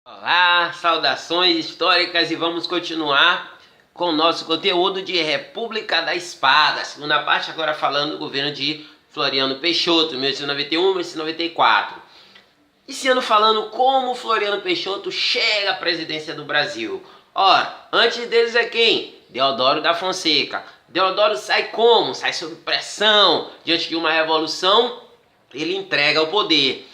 Olá, saudações históricas e vamos continuar com o nosso conteúdo de República da Espada. Segunda parte agora falando do governo de Floriano Peixoto, 1891 1894. Iniciando falando como Floriano Peixoto chega à presidência do Brasil. Ora, antes deles é quem? Deodoro da Fonseca. Deodoro sai como? Sai sob pressão diante de uma revolução, ele entrega o poder.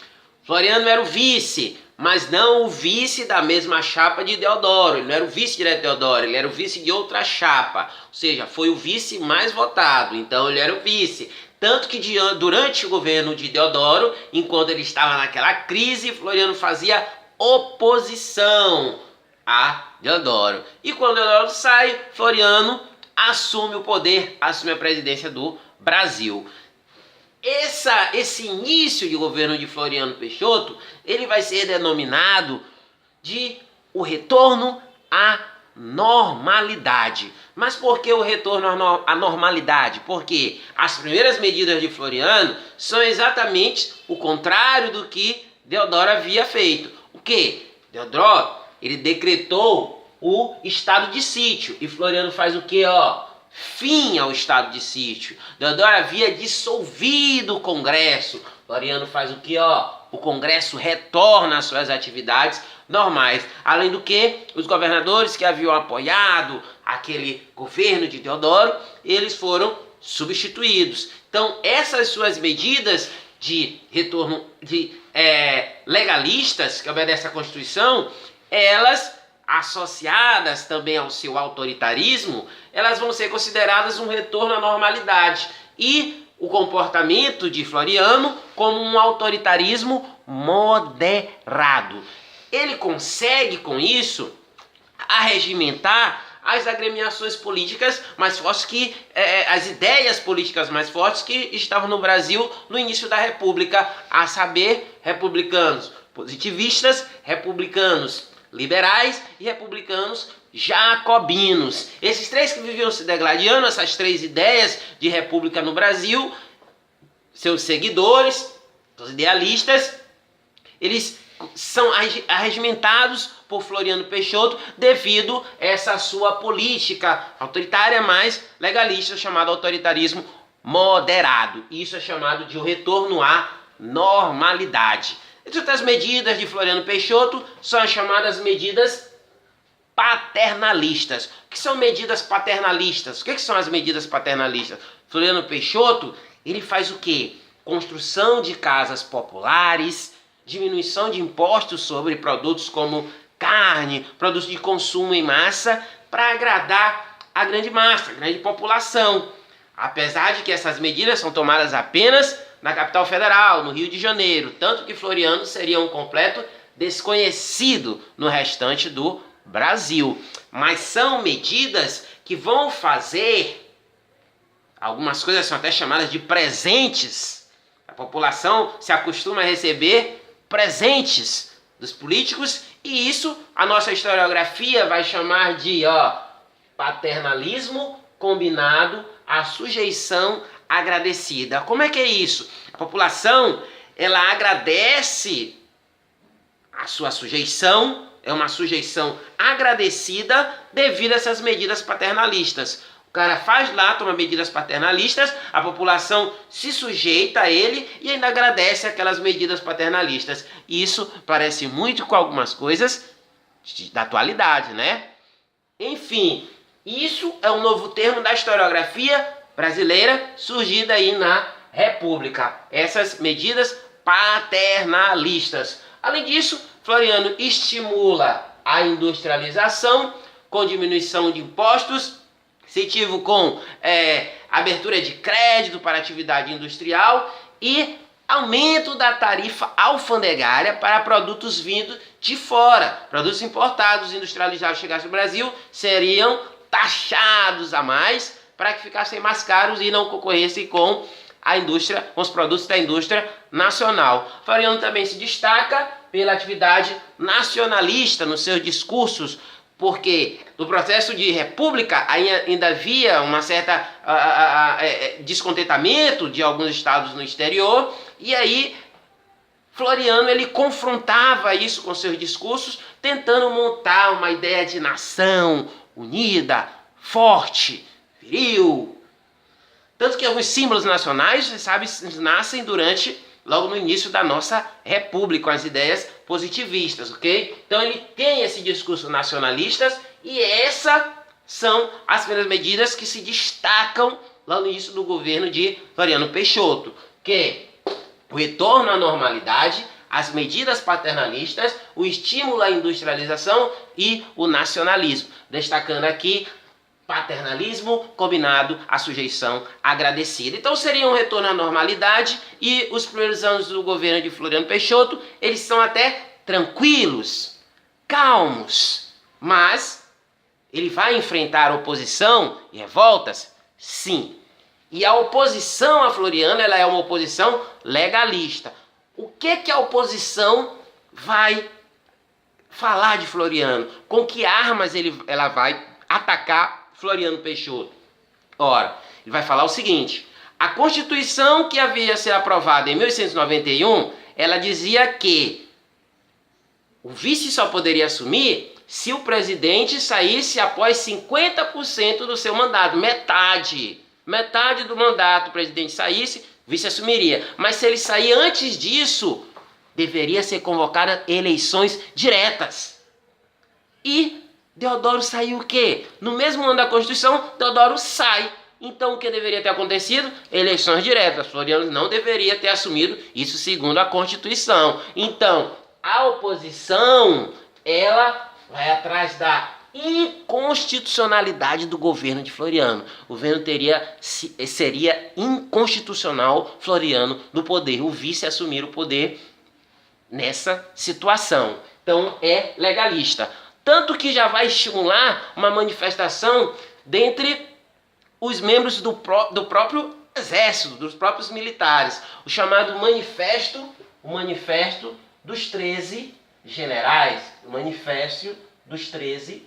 Floriano era o vice, mas não o vice da mesma chapa de Deodoro. Ele não era o vice direto de Deodoro, ele era o vice de outra chapa. Ou seja, foi o vice mais votado, então ele era o vice. Tanto que durante o governo de Deodoro, enquanto ele estava naquela crise, Floriano fazia oposição a Deodoro. E quando Deodoro sai, Floriano assume o poder, assume a presidência do Brasil. Esse início de governo de Floriano Peixoto, ele vai ser denominado de o retorno à normalidade. Mas por que o retorno à normalidade? Porque as primeiras medidas de Floriano são exatamente o contrário do que Deodoro havia feito. O que? Deodoro, ele decretou o estado de sítio. E Floriano faz o que, fim ao estado de sítio. Deodoro havia dissolvido o Congresso. Floriano faz o que, o Congresso retorna às suas atividades normais. Além do que, os governadores que haviam apoiado aquele governo de Deodoro, eles foram substituídos. Então, essas suas medidas de retorno legalistas, que obedecem à Constituição, elas, associadas também ao seu autoritarismo, elas vão ser consideradas um retorno à normalidade e o comportamento de Floriano como um autoritarismo moderado. Ele consegue, com isso, arregimentar as agremiações políticas mais fortes, as ideias políticas mais fortes que estavam no Brasil no início da República, a saber, republicanos positivistas, republicanos liberais e republicanos jacobinos. Esses três que viviam se degladiando, essas três ideias de república no Brasil, seus seguidores, os idealistas, eles são arregimentados por Floriano Peixoto devido a essa sua política autoritária mais legalista, chamado autoritarismo moderado. Isso é chamado de o retorno à normalidade. Entre outras medidas de Floriano Peixoto são as chamadas medidas paternalistas. O que são medidas paternalistas? O que são as medidas paternalistas? Floriano Peixoto, ele faz o quê? Construção de casas populares, diminuição de impostos sobre produtos como carne, produtos de consumo em massa, para agradar a grande massa, a grande população. Apesar de que essas medidas são tomadas apenas na capital federal, no Rio de Janeiro, tanto que Floriano seria um completo desconhecido no restante do Brasil. Mas são medidas que vão fazer, algumas coisas são até chamadas de presentes. A população se acostuma a receber presentes dos políticos e isso a nossa historiografia vai chamar de paternalismo combinado à sujeição agradecida. Como é que é isso? A população, ela agradece a sua sujeição, é uma sujeição agradecida devido a essas medidas paternalistas. O cara faz lá, toma medidas paternalistas, a população se sujeita a ele e ainda agradece aquelas medidas paternalistas. Isso parece muito com algumas coisas da atualidade, né? Enfim, isso é um novo termo da historiografia brasileira surgida aí na República. Essas medidas paternalistas. Além disso, Floriano estimula a industrialização com diminuição de impostos, incentivo com abertura de crédito para atividade industrial e aumento da tarifa alfandegária para produtos vindos de fora. Produtos importados, industrializados, chegassem no Brasil, seriam taxados a mais para que ficassem mais caros e não concorressem com a indústria, com os produtos da indústria nacional. Floriano também se destaca pela atividade nacionalista nos seus discursos, porque no processo de república ainda havia uma certa descontentamento de alguns estados no exterior, e aí Floriano ele confrontava isso com seus discursos, tentando montar uma ideia de nação unida, forte, viril. Tanto que alguns símbolos nacionais, você sabe, nascem logo no início da nossa república, com as ideias positivistas, ok? Então ele tem esse discurso nacionalista e essas são as primeiras medidas que se destacam lá no início do governo de Floriano Peixoto, que o retorno à normalidade, as medidas paternalistas, o estímulo à industrialização e o nacionalismo. Destacando aqui paternalismo combinado à sujeição agradecida. Então seria um retorno à normalidade e os primeiros anos do governo de Floriano Peixoto, eles são até tranquilos, calmos, mas ele vai enfrentar oposição e revoltas? Sim. E a oposição a Floriano, ela é uma oposição legalista. O que a oposição vai falar de Floriano? Com que armas ela vai atacar Floriano Peixoto? Ora, ele vai falar o seguinte: a Constituição que havia sido aprovada em 1891, ela dizia que o vice só poderia assumir se o presidente saísse após 50% do seu mandato, metade do mandato o presidente saísse, o vice assumiria. Mas se ele sair antes disso, deveria ser convocada eleições diretas. E Deodoro saiu o quê? No mesmo ano da Constituição, Deodoro sai. Então o que deveria ter acontecido? Eleições diretas. Floriano não deveria ter assumido isso segundo a Constituição. Então, a oposição, ela vai atrás da inconstitucionalidade do governo de Floriano. O governo seria inconstitucional Floriano no poder, o vice assumir o poder nessa situação. Então é legalista. Tanto que já vai estimular uma manifestação dentre os membros do próprio exército, dos próprios militares. O chamado Manifesto dos 13 Generais. O Manifesto dos 13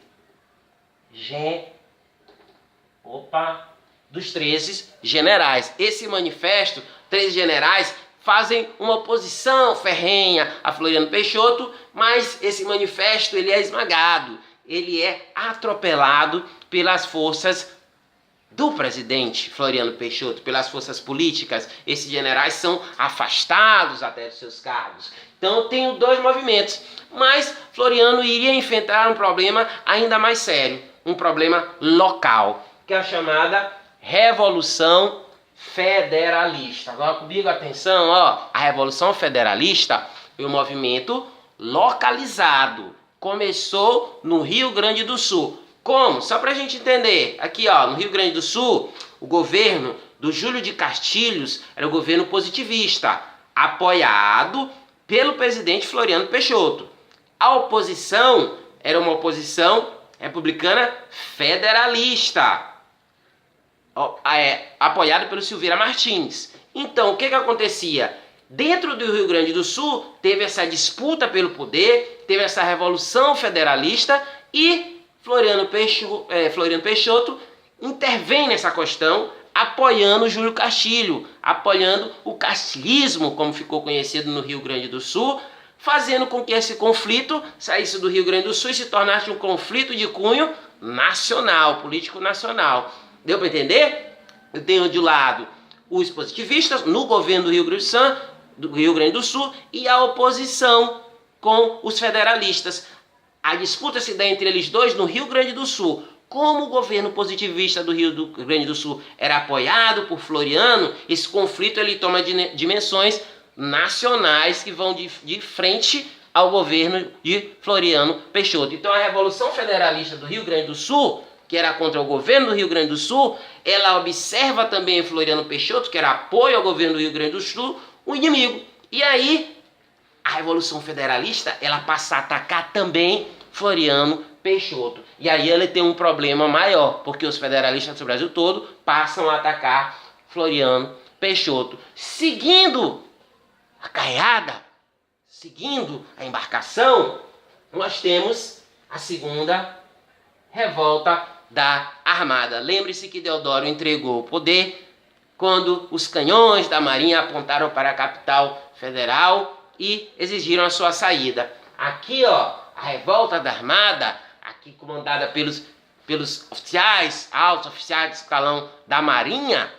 Generais. Esse manifesto, 13 generais, fazem uma oposição ferrenha a Floriano Peixoto, mas esse manifesto ele é esmagado, ele é atropelado pelas forças do presidente Floriano Peixoto, pelas forças políticas. Esses generais são afastados até dos seus cargos. Então tem dois movimentos, mas Floriano iria enfrentar um problema ainda mais sério, um problema local, que é a chamada Revolução Federalista. Agora comigo, atenção, ó, a Revolução Federalista é um movimento localizado, começou no Rio Grande do Sul. Como? Só para a gente entender, aqui ó, no Rio Grande do Sul, o governo do Júlio de Castilhos era o governo positivista, apoiado pelo presidente Floriano Peixoto. A oposição era uma oposição republicana federalista, apoiada pelo Silveira Martins. Então, o que acontecia? Dentro do Rio Grande do Sul, teve essa disputa pelo poder, teve essa revolução federalista e Floriano Peixoto intervém nessa questão, apoiando Júlio Castilho, apoiando o castilhismo, como ficou conhecido no Rio Grande do Sul, fazendo com que esse conflito saísse do Rio Grande do Sul e se tornasse um conflito de cunho nacional, político nacional. Deu para entender? Eu tenho de lado os positivistas no governo do Rio Grande do Sul e a oposição com os federalistas. A disputa se dá entre eles dois no Rio Grande do Sul. Como o governo positivista do Rio Grande do Sul era apoiado por Floriano, esse conflito ele toma dimensões nacionais que vão de frente ao governo de Floriano Peixoto. Então a Revolução Federalista do Rio Grande do Sul, que era contra o governo do Rio Grande do Sul, ela observa também em Floriano Peixoto, que era apoio ao governo do Rio Grande do Sul, o inimigo. E aí a Revolução Federalista ela passa a atacar também Floriano Peixoto. E aí ele tem um problema maior, porque os federalistas do Brasil todo passam a atacar Floriano Peixoto. Seguindo a carreada, seguindo a embarcação, nós temos a segunda revolta da Armada. Lembre-se que Deodoro entregou o poder quando os canhões da Marinha apontaram para a capital federal e exigiram a sua saída. Aqui, ó, a revolta da Armada, aqui comandada pelos oficiais, altos oficiais de escalão da Marinha,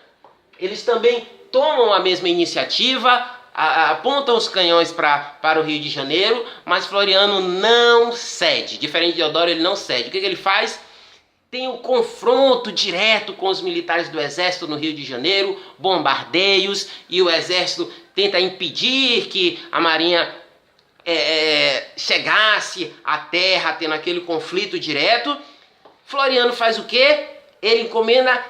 eles também tomam a mesma iniciativa, apontam os canhões para o Rio de Janeiro, mas Floriano não cede. Diferente de Deodoro, ele não cede. O que ele faz? Tem um confronto direto com os militares do Exército no Rio de Janeiro, bombardeios, e o Exército tenta impedir que a Marinha chegasse à terra, tendo aquele conflito direto. Floriano faz o quê? Ele encomenda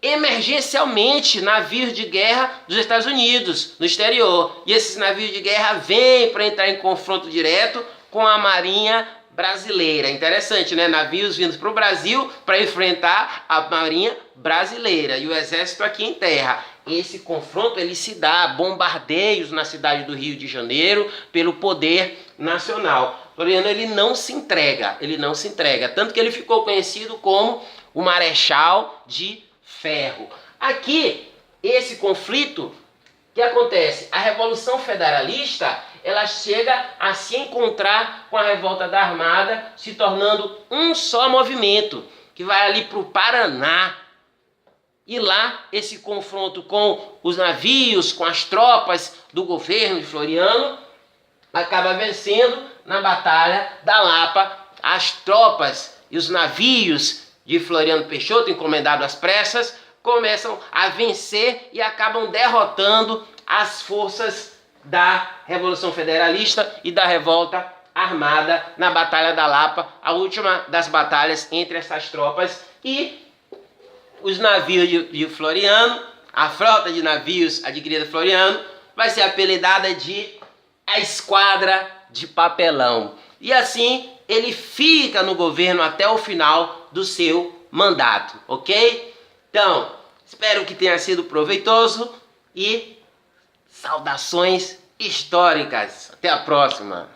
emergencialmente navios de guerra dos Estados Unidos no exterior. E esses navios de guerra vêm para entrar em confronto direto com a Marinha brasileira. Interessante, né? Navios vindos para o Brasil para enfrentar a Marinha brasileira e o Exército aqui em terra. Esse confronto ele se dá, bombardeios na cidade do Rio de Janeiro pelo poder nacional. Floriano ele não se entrega, tanto que ele ficou conhecido como o Marechal de Ferro. Aqui, esse conflito, o que acontece? A Revolução Federalista, ela chega a se encontrar com a Revolta da Armada, se tornando um só movimento, que vai ali para o Paraná. E lá, esse confronto com os navios, com as tropas do governo de Floriano, acaba vencendo na Batalha da Lapa. As tropas e os navios de Floriano Peixoto, encomendado às pressas, começam a vencer e acabam derrotando as forças da Revolução Federalista e da Revolta Armada na Batalha da Lapa, a última das batalhas entre essas tropas. E os navios de Floriano, a frota de navios adquirida de Floriano, vai ser apelidada de a Esquadra de Papelão. E assim ele fica no governo até o final do seu mandato, ok? Então, espero que tenha sido proveitoso e saudações históricas. Até a próxima!